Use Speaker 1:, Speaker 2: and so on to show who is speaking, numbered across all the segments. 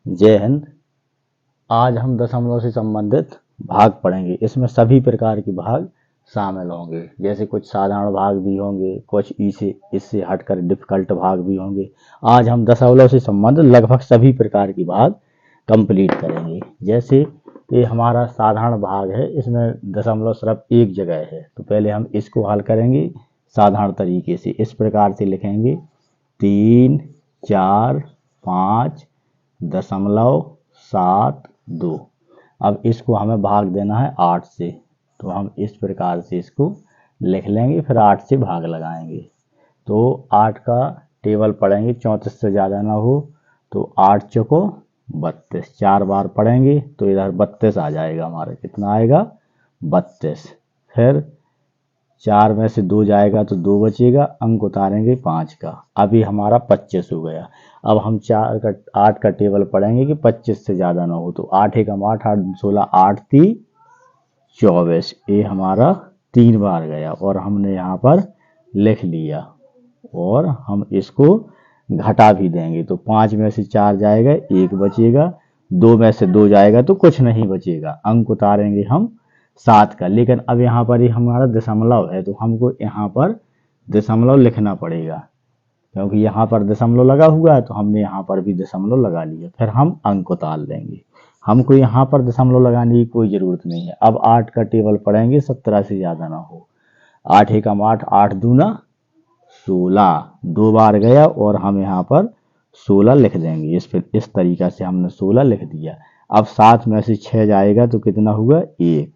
Speaker 1: जय हिंद। आज हम दशमलव से संबंधित भाग पढ़ेंगे। इसमें सभी प्रकार के भाग शामिल होंगे, जैसे कुछ साधारण भाग भी होंगे, कुछ इससे हटकर डिफिकल्ट भाग भी होंगे। आज हम दशमलव से संबंधित लगभग सभी प्रकार के भाग कंप्लीट करेंगे। जैसे ये हमारा साधारण भाग है, इसमें दशमलव सिर्फ एक जगह है, तो पहले हम इसको हल करेंगे साधारण तरीके से। इस प्रकार से लिखेंगे 3, 4, 5, 0.72। अब इसको हमें भाग देना है 8 से, तो हम इस प्रकार से इसको लिख लेंगे, फिर 8 से भाग लगाएंगे। तो 8 का टेबल पढ़ेंगे, 34 से ज़्यादा ना हो, तो 8 चौको 32। 4 बार पढ़ेंगे तो इधर 32 आ जाएगा हमारा। कितना आएगा? 32। फिर 4 में से 2 जाएगा तो 2 बचेगा, अंक उतारेंगे 5 का। अभी हमारा 25 हो गया। अब हम 8 का टेबल पढ़ेंगे कि 25 से ज़्यादा ना हो, तो 8 एकम 8, 8 16, 8 3 24। ये हमारा 3 बार गया और हमने यहाँ पर लिख लिया। और हम इसको घटा भी देंगे, तो 5 में से 4 जाएगा, 1 बचेगा, 2 में से 2 जाएगा तो कुछ नहीं बचेगा। अंक उतारेंगे हम 7 का। लेकिन अब यहाँ पर ही हमारा दशमलव है, तो हमको यहाँ पर दशमलव लिखना पड़ेगा, क्योंकि यहाँ पर दशमलव लगा हुआ है, तो हमने यहाँ पर भी दशमलव लगा लिया। फिर हम अंक उतार लेंगे। हमको यहाँ पर दशमलव लगाने की कोई ज़रूरत नहीं है। अब 8 का टेबल पढ़ेंगे, 17 से ज़्यादा ना हो। 8 एकम 8, 8 दूना 16, 2 बार गया और हम यहाँ पर 16 लिख देंगे। इस तरीक़ा से हमने 16 लिख दिया। अब 7 में से 6 जाएगा तो कितना हुआ? 1,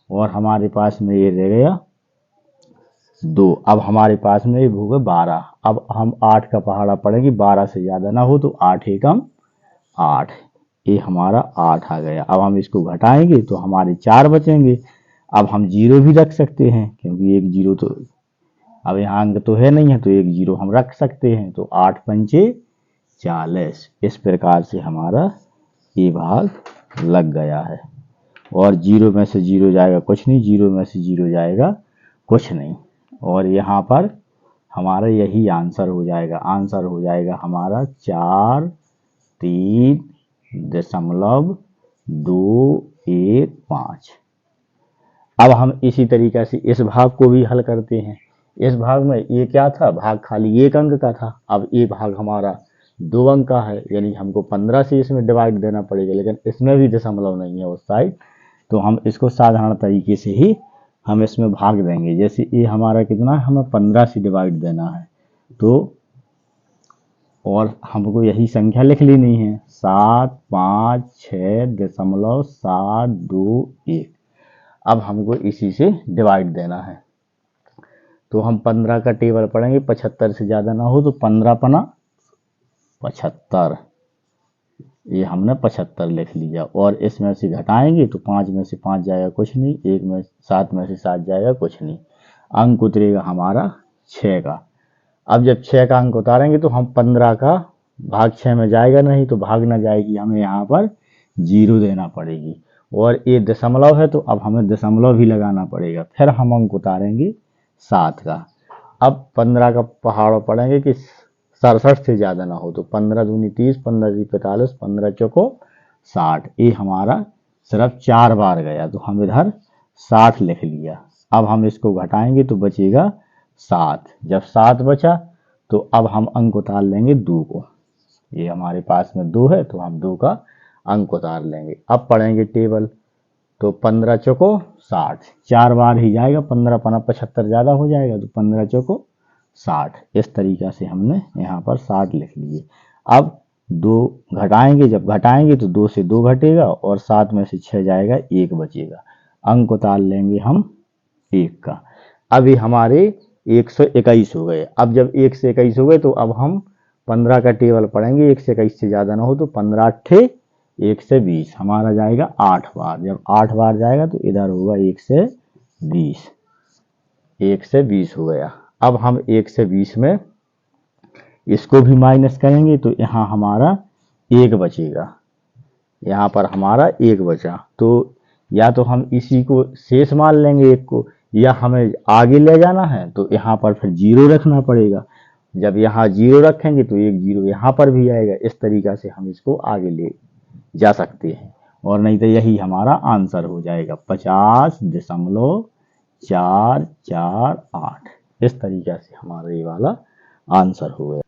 Speaker 1: और हमारे पास में ये रह गया 2। अब हमारे पास में ये होगा 12। अब हम 8 का पहाड़ा पढ़ेंगे, 12 से ज़्यादा ना हो, तो 8 एकम 8, ये हमारा 8 आ गया। अब हम इसको घटाएंगे तो हमारे 4 बचेंगे। अब हम 0 भी रख सकते हैं, क्योंकि एक 0 तो अब यहाँ अंक तो है नहीं है, तो एक 0 हम रख सकते हैं। तो 8 पंचे 40। इस प्रकार से हमारा ये भाग लग गया है। और 0 में से 0 जाएगा कुछ नहीं, 0 में से 0 जाएगा कुछ नहीं। और यहाँ पर हमारा यही आंसर हो जाएगा। आंसर हो जाएगा हमारा 4.215। अब हम इसी तरीके से इस भाग को भी हल करते हैं। इस भाग में ये क्या था? भाग खाली 1 अंक का था। अब ये भाग हमारा 2 अंक का है, यानी हमको 15 से इसमें डिवाइड देना पड़ेगा, लेकिन इसमें भी दशमलव नहीं है उस साइड, तो हम इसको साधारण तरीके से ही हम इसमें भाग देंगे। जैसे ये हमारा कितना है, हमें 15 से डिवाइड देना है, तो और हमको यही संख्या लिख लेनी है, 756.721। अब हमको इसी से डिवाइड देना है, तो हम 15 का टेबल पढ़ेंगे, 75 से ज़्यादा ना हो, तो 15 पना 75, ये हमने 75 लिख लिया। और इसमें से घटाएंगे तो 5 में से 5 जाएगा कुछ नहीं, 7 में से 7 जाएगा कुछ नहीं। अंक उतरेगा हमारा 6 का। अब जब 6 का अंक उतारेंगे तो हम 15 का भाग 6 में जाएगा नहीं, तो भाग ना जाएगी, हमें यहाँ पर 0 देना पड़ेगी। और ये दशमलव है, तो अब हमें दशमलव भी लगाना पड़ेगा। फिर हम अंक उतारेंगे 7 का। अब 15 का पहाड़ा पढ़ेंगे कि 67 से ज़्यादा ना हो, तो 15 दूनी 30, 15 दी 45, 15 चौको 60। ये हमारा सिर्फ 4 बार गया, तो हम इधर 60 लिख लिया। अब हम इसको घटाएंगे तो बचेगा 7। जब 7 बचा तो अब हम अंक उतार लेंगे 2 को। ये हमारे पास में 2 है, तो हम 2 का अंक उतार लेंगे। अब पढ़ेंगे टेबल, तो 15 चौको 60, 4 बार ही जाएगा, 15 पना 75 ज़्यादा हो जाएगा, तो 15 चौको 60। इस तरीक़ा से हमने यहाँ पर 60 लिख लिए। अब 2 घटाएंगे, जब घटाएंगे तो 2 से 2 घटेगा और 7 में से 6 जाएगा, 1 बचेगा। अंक उतार लेंगे हम 1 का। अभी हमारे 121 हो गए। अब जब 1 से 21 हो गए तो अब हम 15 का टेबल पढ़ेंगे, 1 से 21 से ज़्यादा ना हो, तो 15 8 1 से 20, हमारा जाएगा 8 बार। जब 8 बार जाएगा तो इधर होगा 1 से 20, 1 से 20 हो गया। अब हम 1 से 20 में इसको भी माइनस करेंगे, तो यहाँ हमारा 1 बचेगा। यहाँ पर हमारा 1 बचा, तो या तो हम इसी को शेष मान लेंगे 1 को, या हमें आगे ले जाना है तो यहाँ पर फिर 0 रखना पड़ेगा। जब यहाँ 0 रखेंगे तो एक 0 यहाँ पर भी आएगा। इस तरीक़ा से हम इसको आगे ले जा सकते हैं, और नहीं तो यही हमारा आंसर हो जाएगा 50.448। इस तरीके से हमारा ये वाला आंसर हो गया।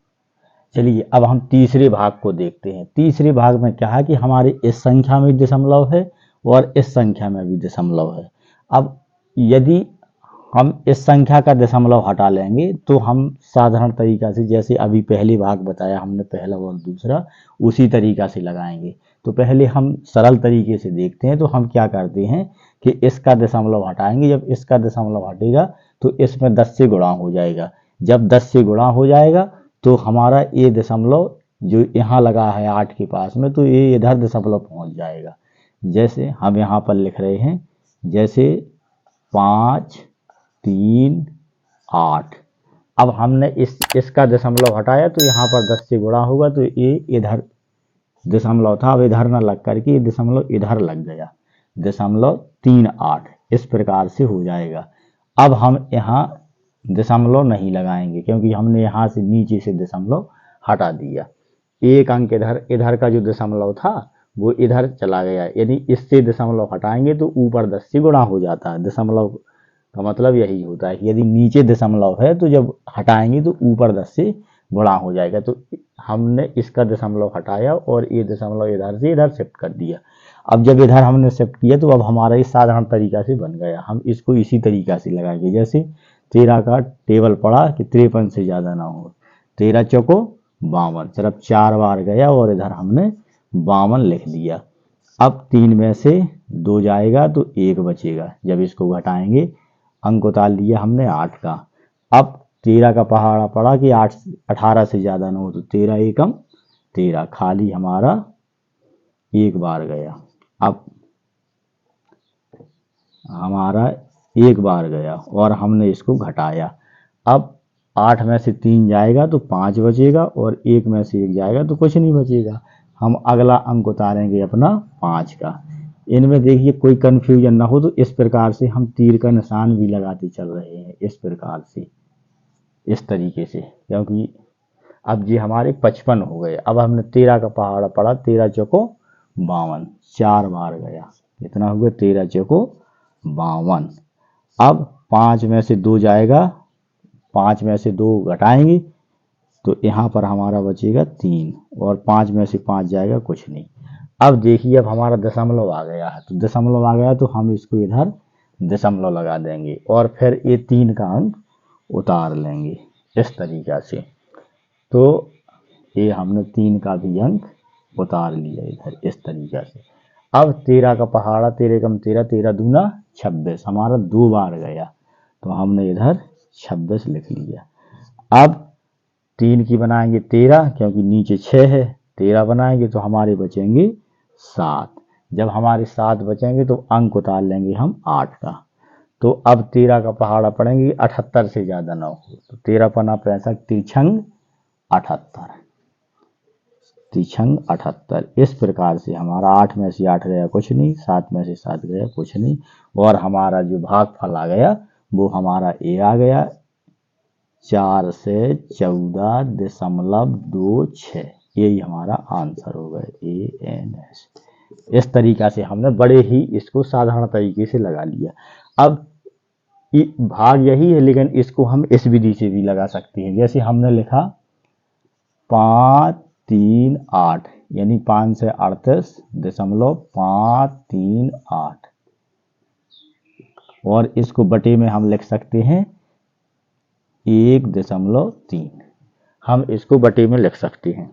Speaker 1: चलिए अब हम तीसरे भाग को देखते हैं। तीसरे भाग में क्या है कि हमारे इस संख्या में दशमलव है और इस संख्या में भी दशमलव है। अब यदि हम इस संख्या का दशमलव हटा लेंगे तो हम साधारण तरीका से, जैसे अभी पहले भाग बताया हमने पहला और दूसरा, उसी तरीका से लगाएंगे। तो पहले हम सरल तरीके से देखते हैं। तो हम क्या करते हैं कि इसका दशमलव हटाएंगे। जब इसका दशमलव हटेगा तो इसमें 10 से गुणा हो जाएगा। जब 10 से गुणा हो जाएगा तो हमारा ये दशमलव जो यहाँ लगा है 8 के पास में, तो ये इधर दशमलव पहुँच जाएगा। जैसे हम यहाँ पर लिख रहे हैं, जैसे 5, 3, 8। अब हमने इसका दशमलव हटाया तो यहाँ पर 10 से गुणा होगा, तो ये इधर दशमलव था, अब इधर ना लग करके ये दशमलव इधर लग गया, 0.38। इस प्रकार से हो जाएगा। अब हम यहाँ दशमलव नहीं लगाएंगे क्योंकि हमने यहाँ से नीचे से दशमलव हटा दिया। एक अंक इधर का जो दशमलव था वो इधर चला गया, यानी इससे दशमलव हटाएंगे तो ऊपर 10 से गुणा हो जाता है। दशमलव का मतलब यही होता है कि यदि नीचे दशमलव है तो जब हटाएंगे तो ऊपर 10 से गुणा हो जाएगा। तो हमने इसका दशमलव हटाया और ये दशमलव इधर से इधर शिफ्ट कर दिया। अब जब इधर हमने शिफ्ट किया तो अब हमारा इस साधारण तरीका से बन गया। हम इसको इसी तरीका से लगाएंगे। जैसे 13 का टेबल पड़ा कि 53 से ज़्यादा ना हो, 13 चौको 52, सिर्फ 4 बार गया और इधर हमने 52 लिख दिया। अब 3 में से 2 जाएगा तो 1 बचेगा। जब इसको घटाएंगे, अंक उतार लिया हमने 8 का। अब 13 का पहाड़ा पड़ा कि 18 से ज़्यादा ना हो, तो 13 एकम 13, खाली हमारा 1 बार गया। अब हमारा 1 बार गया और हमने इसको घटाया। अब 8 में से 3 जाएगा तो 5 बचेगा और 1 में से 1 जाएगा तो कुछ नहीं बचेगा। हम अगला अंक उतारेंगे अपना 5 का। इनमें देखिए कोई कन्फ्यूजन ना हो, तो इस प्रकार से हम तीर का निशान भी लगाते चल रहे हैं, इस प्रकार से, इस तरीके से, क्योंकि अब जी हमारे 55 हो गए। अब हमने 13 का पहाड़ा पड़ा, 13 चौको 52, 4 बार गया, कितना हुआ 13 चौको 52। अब 5 में से 2 जाएगा, 5 में से 2 घटाएंगे तो यहाँ पर हमारा बचेगा 3 और 5 में से 5 जाएगा कुछ नहीं। अब देखिए अब हमारा दशमलव आ गया है, तो दशमलव आ गया तो हम इसको इधर दशमलव लगा देंगे और फिर ये 3 का अंक उतार लेंगे इस तरीक़ा से। तो ये हमने 3 का भी अंक उतार लिया इधर इस तरीक़ा से। अब 13 का पहाड़ा, 13 कम 13, 13 दूना 26, हमारा 2 बार गया तो हमने इधर 26 लिख लिया। अब 3 की बनाएंगे 13, क्योंकि नीचे 6 है, 13 बनाएंगे तो हमारे बचेंगे 7। जब हमारे 7 बचेंगे तो अंक उतार लेंगे हम 8 का। तो अब 13 का पहाड़ा पड़ेंगे 78 से ज़्यादा ना हो, तो 13 पना 65, तिरछंग 78, तिरछंग 78। इस प्रकार से हमारा 8 में से 8 गया कुछ नहीं, 7 में से 7 गया कुछ नहीं, और हमारा जो भागफल आ गया वो हमारा ए आ गया 4 से 14.26। यही हमारा आंसर होगा ANS। इस तरीका से हमने बड़े ही इसको साधारण तरीके से लगा लिया। अब भाग यही है, लेकिन इसको हम इस विधि से भी लगा सकते हैं। जैसे हमने लिखा 5, 3, 8, यानी 5 से 38.538, और इसको बटे में हम लिख सकते हैं 1.3। हम इसको बटे में लिख सकते हैं।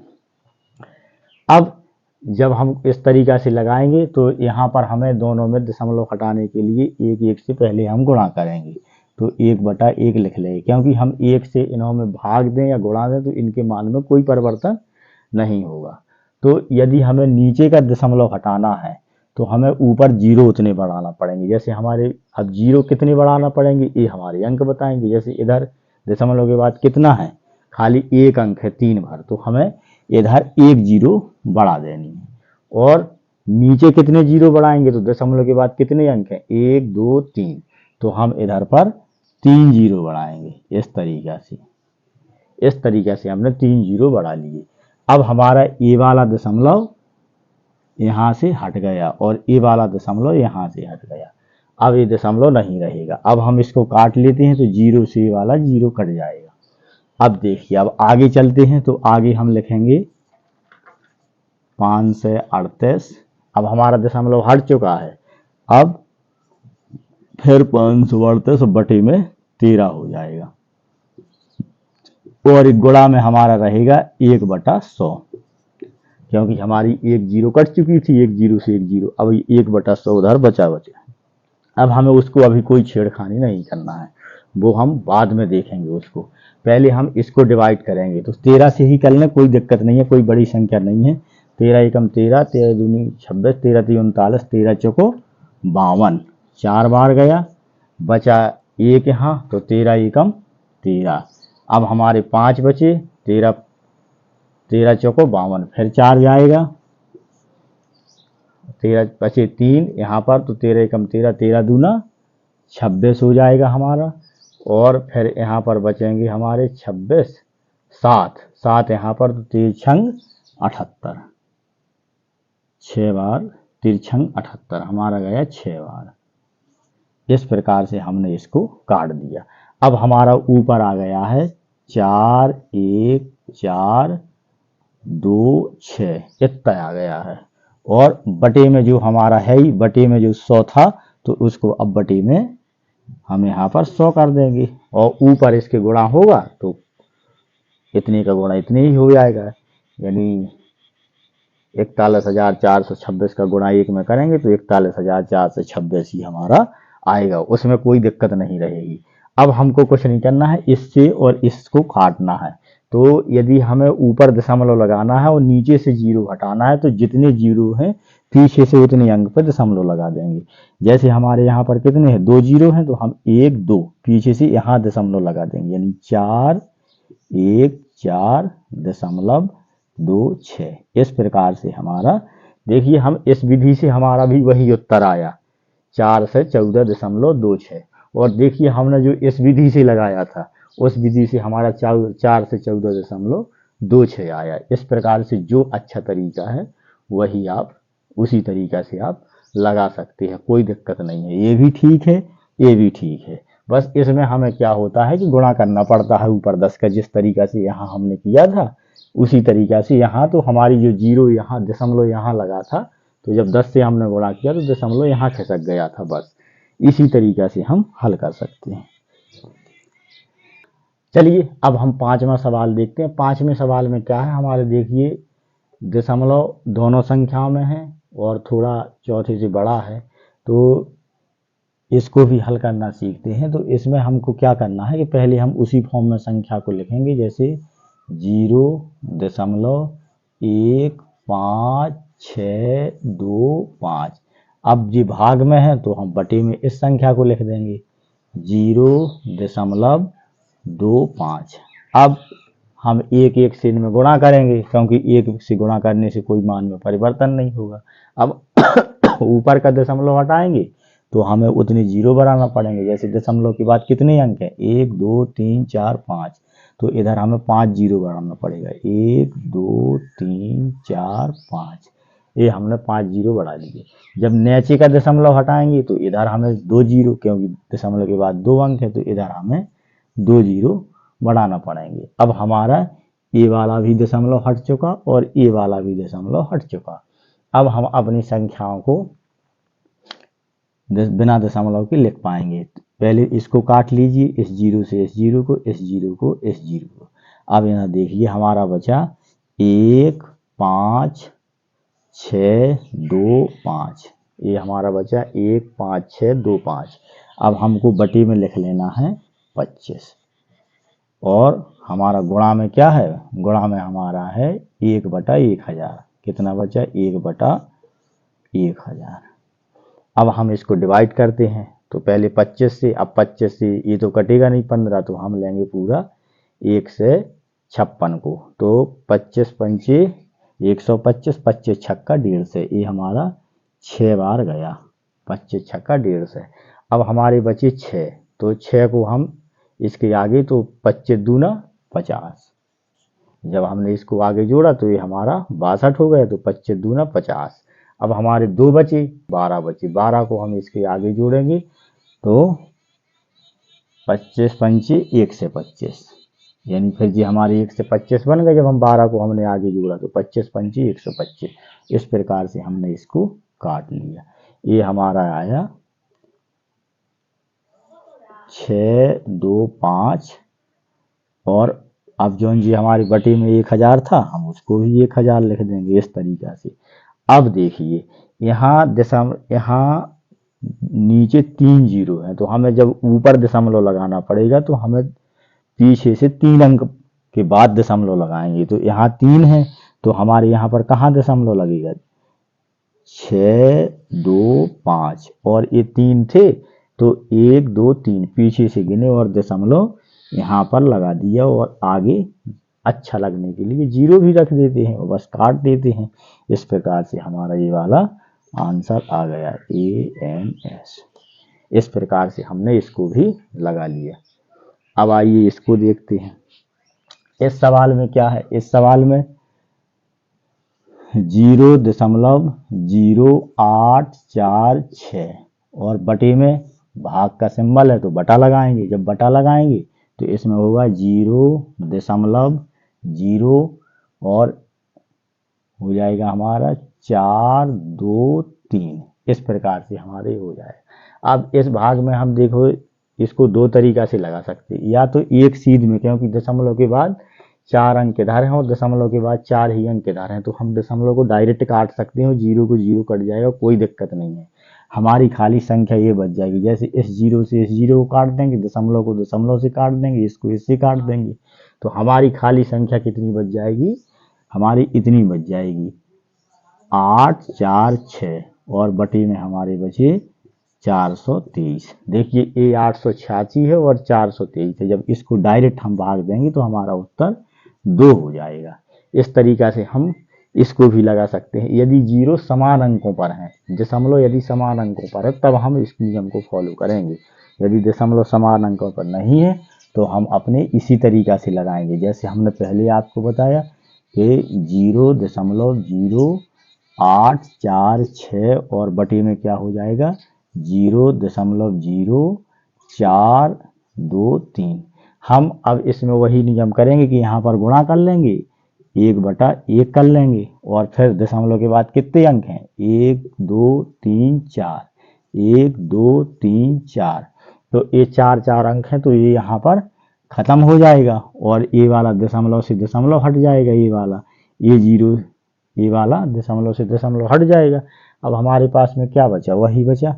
Speaker 1: अब जब हम इस तरीका से लगाएंगे तो यहाँ पर हमें दोनों में दशमलव हटाने के लिए 1 से पहले हम गुणा करेंगे, तो 1/1 लिख लेंगे, क्योंकि हम 1 से इन्हों में भाग दें या गुणा दें तो इनके मान में कोई परिवर्तन नहीं होगा। तो यदि हमें नीचे का दशमलव हटाना है तो हमें ऊपर 0 उतने बढ़ाना पड़ेंगे। जैसे हमारे अब 0 कितने बढ़ाना पड़ेंगे, ये हमारे अंक बताएंगे। जैसे इधर दशमलव के बाद कितना है, खाली 1 अंक है 3 बार, तो हमें इधर 1 0 बढ़ा देनी है। और नीचे कितने 0 बढ़ाएंगे, तो दशमलव के बाद कितने अंक हैं, 1 2 3, तो हम इधर पर 3 0 बढ़ाएंगे इस तरीका से। इस तरीके से हमने 3 0 बढ़ा लिए। अब हमारा ये वाला दशमलव यहाँ से हट गया और ये वाला दशमलव यहाँ से हट गया। अब ये दशमलव नहीं रहेगा। अब हम इसको काट लेते हैं तो 0 से ये वाला 0 कट जाएगा। अब देखिए, अब आगे चलते हैं तो आगे हम लिखेंगे 5 से 38। अब हमारा दशमलव हट चुका है। अब फिर 538 बटे में 13 हो जाएगा और एक गुणा में हमारा रहेगा 1/100, क्योंकि हमारी 1 0 कट चुकी थी, 1 0 से 1 0। अब 1/100 उधर बचा। अब हमें उसको अभी कोई छेड़खानी नहीं करना है, वो हम बाद में देखेंगे उसको। पहले हम इसको डिवाइड करेंगे तो 13 से ही कर लें, कोई दिक्कत नहीं है, कोई बड़ी संख्या नहीं है। 13 एकम 13, 13 दूनी 26, 13 3 39, 13 चौको 52, 4 बार गया, बचा 1 यहाँ, तो 13 एकम 13। अब हमारे 5 बचे, 13 चौको 52, फिर 4 जाएगा, 13 बचे 3 यहाँ पर, तो 13 एकम 13, 13 दूना 26 हो जाएगा हमारा। और फिर यहाँ पर बचेंगे हमारे 26, 7 यहाँ पर, तो 3 छंग 78, 6 बार 3 छंग 78 हमारा गया 6 बार। इस प्रकार से हमने इसको काट दिया। अब हमारा ऊपर आ गया है 4 1 4 2 6, इतना आ गया है। और बटे में जो हमारा है ही, बटे में जो 100 था, तो उसको अब बटे में हम यहाँ पर 100 कर देंगे और ऊपर इसके गुणा होगा तो इतने का गुणा इतने ही हो जाएगा। यानी 41,426 का गुणा 1 में करेंगे तो 41,426 ही हमारा आएगा, उसमें कोई दिक्कत नहीं रहेगी। अब हमको कुछ नहीं करना है, इससे और इसको काटना है। तो यदि हमें ऊपर दशमलव लगाना है और नीचे से 0 हटाना है तो जितने 0 हैं पीछे से उतने अंक पर दशमलव लगा देंगे। जैसे हमारे यहाँ पर कितने हैं, 2 0 हैं, तो हम 1 2 पीछे से यहाँ दशमलव लगा देंगे, यानी 4 1 4 दशमलव 2 6। इस प्रकार से हमारा देखिए, हम इस विधि से हमारा भी वही उत्तर आया, 4 से 14.26। और देखिए हमने जो इस विधि से लगाया था उस विधि से हमारा 4 से 14.26 आया। इस प्रकार से जो अच्छा तरीका है वही आप उसी तरीका से आप लगा सकते हैं, कोई दिक्कत नहीं है। ये भी ठीक है, ये भी ठीक है। बस इसमें हमें क्या होता है कि गुणा करना पड़ता है ऊपर 10 का, जिस तरीका से यहाँ हमने किया था उसी तरीका से यहाँ। तो हमारी जो 0 यहाँ दशमलव यहाँ लगा था, तो जब 10 से हमने गुणा किया तो दशमलव यहाँ खिसक गया था। बस इसी तरीका से हम हल कर सकते हैं। चलिए अब हम 5वां सवाल देखते हैं। 5वें सवाल में क्या है हमारे, देखिए दशमलव दोनों संख्याओं में है और थोड़ा चौथे से बड़ा है, तो इसको भी हल करना सीखते हैं। तो इसमें हमको क्या करना है कि पहले हम उसी फॉर्म में संख्या को लिखेंगे, जैसे 0.15625। अब जी भाग में है तो हम बटे में इस संख्या को लिख देंगे 0.25। अब हम 1 1 से इनमें गुणा करेंगे, क्योंकि 1 से गुणा करने से कोई मान में परिवर्तन नहीं होगा। अब ऊपर का दशमलव हटाएंगे तो हमें उतने 0 बनाना पड़ेंगे। जैसे दशमलव के बाद कितने अंक हैं, 1 2 3 4 5, तो इधर हमें 5 0 बनाना पड़ेगा, 1 2 3 4 5। ये हमने 5 0 बढ़ा लिए। जब नीचे का दशमलव हटाएंगे तो इधर हमें 2 0, क्योंकि दशमलव के बाद 2 अंक है तो इधर हमें 2 0 बढ़ाना पड़ेंगे। अब हमारा ये वाला भी दशमलव हट चुका और ये वाला भी दशमलव हट चुका। अब हम अपनी संख्याओं को बिना दशमलव के लिख पाएंगे। पहले इसको काट लीजिए, इस 0 से इस 0 को, इस 0 को, इस 0 को। अब यहाँ देखिए हमारा बचा 1 5 6 2 5, ये हमारा बचा 1 5 6 2 5। अब हमको बटे में लिख लेना है 25। और हमारा गुणा में क्या है, गुणा में हमारा है 1/1000। कितना बचा, 1/1000। अब हम इसको डिवाइड करते हैं तो पहले 25 से, अब 25 से ये तो कटेगा नहीं 15, तो हम लेंगे पूरा 1 से 56 को, तो 25 पंचे 125, 25 छक्का 150, ये हमारा 6 बार गया, 25 छक्का 150। अब हमारे बचे 6, तो 6 को हम इसके आगे, तो 25 दूना 50। जब हमने इसको आगे जोड़ा तो ये हमारा 62 हो गया, तो 25 दूना 50। अब हमारे 2 बचे, 12 बचे, 12 को हम इसके आगे जोड़ेंगे तो 25 पंचे 1 से 25, यानी फिर जी हमारे 1 से 25 बन गए। जब हम 12 को हमने आगे जोड़ा तो 25 पंचे 125, इस प्रकार से हमने इसको काट लिया। ये हमारा आया 6, 2, 5, और अब जो जी हमारी बटे में 1000 था, हम उसको भी 1000 लिख देंगे इस तरीका से। अब देखिए यहाँ यहाँ नीचे 3 जीरो है, तो हमें जब ऊपर दशमलव लगाना पड़ेगा तो हमें पीछे से 3 अंक के बाद दशमलव लगाएंगे। तो यहाँ 3 है, तो हमारे यहाँ पर कहाँ दशमलव लगेगा? 6, 2, 5, और ये 3 थे तो 1, 2, 3 पीछे से गिने और दशमलव यहाँ पर लगा दिया, और आगे अच्छा लगने के लिए जीरो भी रख देते हैं और बस काट देते हैं। इस प्रकार से हमारा ये वाला आंसर आ गया ANS। इस प्रकार से हमने इसको भी लगा लिया। अब आइए इसको देखते हैं। इस सवाल में क्या है? इस सवाल में 0.0846 और बटे में भाग का सिंबल है तो बटा लगाएंगे। जब बटा लगाएंगे तो इसमें होगा 0.0 और हो जाएगा हमारा 423। इस प्रकार से हमारे हो जाएगा। अब इस भाग में हम देखो इसको 2 तरीका से लगा सकते हैं, या तो एक सीध में, क्योंकि दशमलव के बाद 4 अंक इधर हैं और दशमलव के बाद 4 ही अंक इधर हैं, तो हम दशमलव को डायरेक्ट काट सकते हैं और जीरो को जीरो कट जाएगा, कोई दिक्कत नहीं है। हमारी खाली संख्या ये बच जाएगी। जैसे इस जीरो से इस जीरो को काट देंगे, दशमलव को दशमलव से काट देंगे, इसको इससे काट देंगे, तो हमारी खाली संख्या कितनी बच जाएगी? हमारी इतनी बच जाएगी 846 और बटे में हमारे बचे 423। देखिए ये 886 है और 423 है। जब इसको डायरेक्ट हम भाग देंगे तो हमारा उत्तर 2 हो जाएगा। इस तरीका से हम इसको भी लगा सकते हैं। यदि जीरो समान अंकों पर है, दशमलव यदि समान अंकों पर है, तब हम इस नियम को फॉलो करेंगे। यदि दशमलव समान अंकों पर नहीं है तो हम अपने इसी तरीका से लगाएंगे। जैसे हमने पहले आपको बताया कि 0.0846 और बटे में क्या हो जाएगा? 0.0423। हम अब इसमें वही नियम करेंगे कि यहाँ पर गुणा कर लेंगे, 1/1 कर लेंगे, और फिर दशमलव के बाद कितने अंक हैं? 1, 2, 3, 4, 1, 2, 3, 4, तो ये 4 अंक हैं, तो ये यहाँ पर खत्म हो जाएगा और ये वाला दशमलव से दशमलव हट जाएगा, ये वाला, ये जीरो, ये वाला दशमलव से दशमलव हट जाएगा। अब हमारे पास में क्या बचा? वही बचा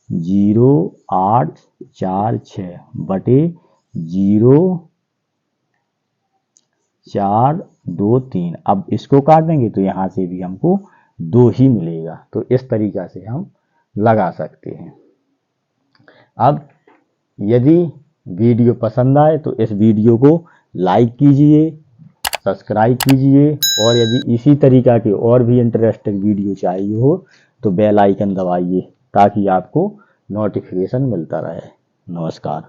Speaker 1: 0.846 बटे 0.423। अब इसको काट देंगे तो यहाँ से भी हमको 2 ही मिलेगा। तो इस तरीका से हम लगा सकते हैं। अब यदि वीडियो पसंद आए तो इस वीडियो को लाइक कीजिए, सब्सक्राइब कीजिए, और यदि इसी तरीका के और भी इंटरेस्टिंग वीडियो चाहिए हो तो बेल आइकन दबाइए ताकि आपको नोटिफिकेशन मिलता रहे। नमस्कार।